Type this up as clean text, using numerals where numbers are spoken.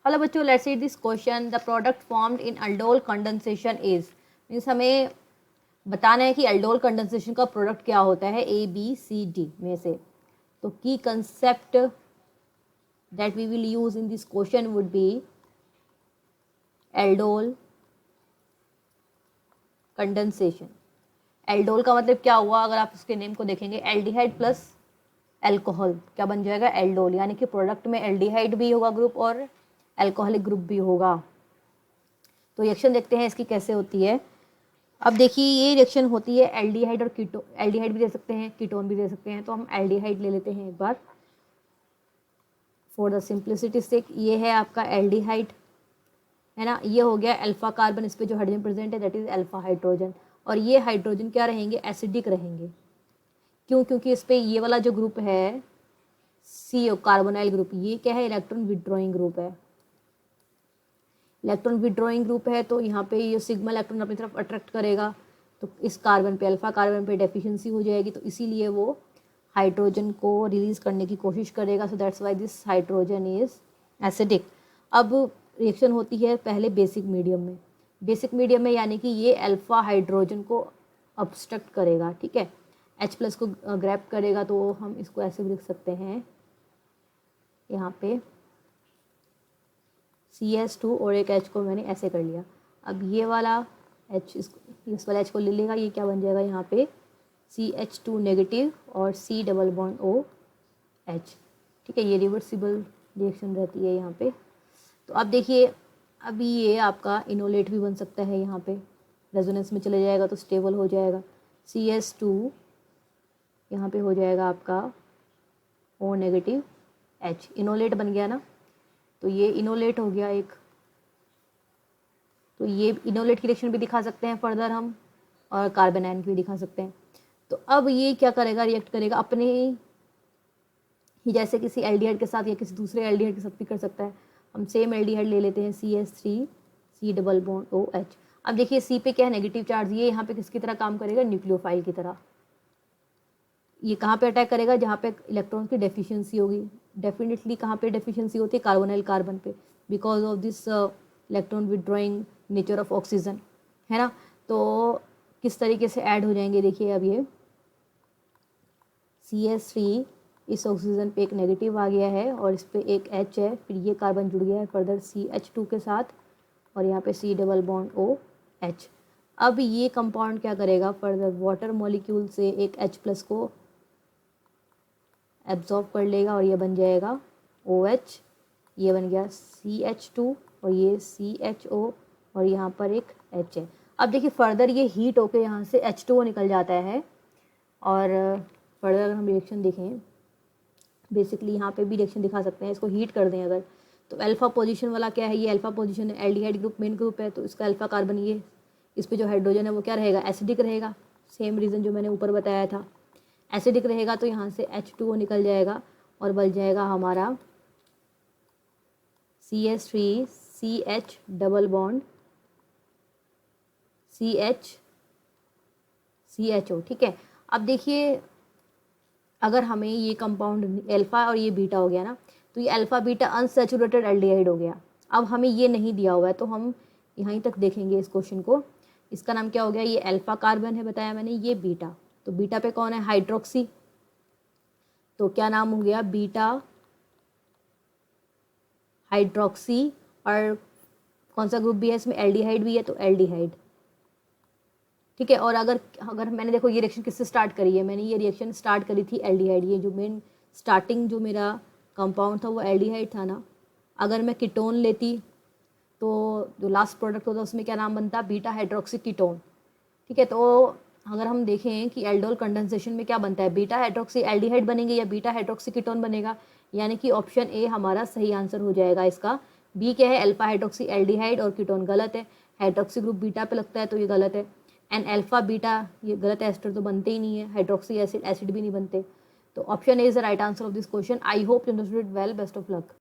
Hello बच्चों, let's see this question. The product formed in aldol condensation is, means हमें बताना है कि अल्डोल कंडेंसेशन का प्रोडक्ट क्या होता है ए बी सी डी में से। तो की concept that we will use in this question would be aldol condensation. Aldol का मतलब क्या हुआ, अगर आप उसके नेम को देखेंगे, एल्डिहाइड प्लस एल्कोहल क्या बन जाएगा, एल्डोल। यानी कि प्रोडक्ट में एल्डिहाइड भी होगा ग्रुप और एल्कोहलिक ग्रुप भी होगा। तो रिएक्शन देखते हैं इसकी कैसे होती है। अब देखिए ये रिएक्शन होती है एल्डिहाइड और कीटोन, एल्डिहाइड भी दे सकते हैं, कीटोन भी दे सकते हैं। तो हम एल्डिहाइड ले लेते हैं एक बार फॉर द सिंप्लिसिटी सेक। ये है आपका एल्डिहाइड, है ना। ये हो गया अल्फा कार्बन, इस पे जो हाइड्रोजन प्रेजेंट है दैट इज अल्फा हाइड्रोजन। और ये हाइड्रोजन क्या रहेंगे, एसिडिक रहेंगे। क्यों? क्योंकि इस पे ये वाला जो ग्रुप है सी कार्बोनाइल ग्रुप, ये क्या है, इलेक्ट्रॉन विड्रॉइंग ग्रुप है। इलेक्ट्रॉन विड्रॉइंग ग्रुप है तो यहाँ पे ये सिग्मा इलेक्ट्रॉन अपनी तरफ अट्रैक्ट करेगा, तो इस कार्बन पे, अल्फा कार्बन पे डेफिशिएंसी हो जाएगी, तो इसीलिए वो हाइड्रोजन को रिलीज करने की कोशिश करेगा। So that's why this hydrogen is acidic. अब रिएक्शन होती है पहले बेसिक मीडियम में। बेसिक मीडियम में यानी कि ये अल्फा हाइड्रोजन को ऑब्स्ट्रक्ट करेगा, ठीक है, H प्लस को ग्रैब करेगा। तो हम इसको ऐसे भी लिख सकते हैं यहाँ पे CS2 और एक H को मैंने ऐसे कर लिया। अब ये वाला H, इस वाला H को ले लेगा, ये क्या बन जाएगा यहाँ पे CH2 नेगेटिव और C डबल बॉन्ड OH, ठीक है। ये रिवर्सिबल रिएक्शन रहती है यहाँ पे। तो अब देखिए, अभी ये आपका इनोलेट भी बन सकता है, यहाँ पे रेजोनेंस में चले जाएगा तो स्टेबल हो जाएगा। CS2 यहाँ पे हो जाएगा आपका O नेगेटिव H, इनोलेट बन गया ना। तो ये इनोलेट हो गया एक। तो ये इनोलेट की रिएक्शन भी दिखा सकते हैं फर्दर हम, और कार्बन आयन की भी दिखा सकते हैं। तो अब ये क्या करेगा, रिएक्ट करेगा अपने ही जैसे किसी एल्डिहाइड के साथ या किसी दूसरे एल्डिहाइड के साथ भी कर सकता है। हम सेम एल्डिहाइड ले लेते हैं CS3 C double bond OH। अब देखिए C पे क्या है, नेगेटिव चार्ज। ये यहाँ पे किसकी तरह काम करेगा, न्यूक्लियोफाइल की तरह। ये कहाँ पे अटैक करेगा, जहाँ पे इलेक्ट्रॉन की डेफिशिएंसी होगी। डेफिनेटली कहाँ पे डेफिशिएंसी होती है, कार्बोनाइल कार्बन पे, because of this electron withdrawing nature of oxygen, है ना। तो किस तरीके से ऐड हो जाएंगे, देखिए अब ये CS3 इस ऑक्सीजन पे एक नेगेटिव आ गया है और इस पे एक H है, फिर ये कार्बन जुड़ गया है फर्दर CH2 के साथ, और यहाँ पे C डबल बॉन्ड OH। अब ये कंपाउंड क्या करेगा, फर्दर वाटर मॉलिक्यूल से एक H प्लस को एब्जॉर्ब कर लेगा और ये बन जाएगा OH। ये बन गया CH2 और ये CHO और यहाँ पर एक H है। अब देखिए फर्दर ये हीट होके यहाँ से H2O निकल जाता है। और फर्दर अगर हम रिएक्शन देखें, बेसिकली यहाँ पे भी रिएक्शन दिखा सकते हैं, इसको हीट कर दें अगर, तो अल्फा पोजीशन वाला क्या है, ये अल्फा पोजीशन है, एल्डिहाइड ग्रुप मेन ग्रुप है, तो इसका अल्फा कार्बन, ये इस पे जो हाइड्रोजन है वो क्या रहेगा, एसिडिक रहेगा। सेम रीज़न जो मैंने ऊपर बताया था, एसिडिक रहेगा। तो यहाँ से H2O निकल जाएगा और बन जाएगा हमारा CS3 CH double bond CHO, ठीक है। अब देखिए अगर हमें ये कंपाउंड अल्फा और ये बीटा हो गया ना, तो ये अल्फा बीटा अनसैचुरेटेड एल्डिहाइड हो गया। अब हमें ये नहीं दिया हुआ है, तो हम यहीं तक देखेंगे इस क्वेश्चन को। इसका नाम क्या हो गया, ये अल्फा कार्बन है बताया मैंने, ये बीटा। तो बीटा पे कौन है, हाइड्रोक्सी, तो क्या नाम हो गया, बीटा हाइड्रोक्सी। और कौन सा ग्रुप भी है इसमें, एल्डिहाइड भी है, तो एल्डिहाइड, ठीक है। और अगर अगर मैंने देखो ये रिएक्शन किससे स्टार्ट करी है, मैंने ये रिएक्शन स्टार्ट करी थी एल्डिहाइड। ये जो मेन स्टार्टिंग जो मेरा कंपाउंड था वो एल्डिहाइड था ना। अगर मैं कीटोन लेती तो जो लास्ट प्रोडक्ट होता उसमें क्या नाम बनता, बीटा हाइड्रोक्सी कीटोन, ठीक है। तो अगर हम देखें कि एल्डोल कंडेंसेशन में क्या बनता है, बीटा हाइड्रोक्सी एल्डिहाइड बनेंगे या बीटा हाइड्रोक्सी कीटोन बनेगा, यानी कि ऑप्शन ए हमारा सही आंसर हो जाएगा इसका। बी क्या है, अल्फा हाइड्रोक्सी एल्डिहाइड और कीटोन गलत है। हाइड्रोक्सी ग्रुप बीटा पे लगता है तो ये गलत है। एंड अल्फा बीटा ये गलत है, एस्टर तो बनते ही नहीं है, हाइड्रोक्सी एसिड भी नहीं बनते। तो option A is the right answer of this question. I hope you understood it well, best of luck.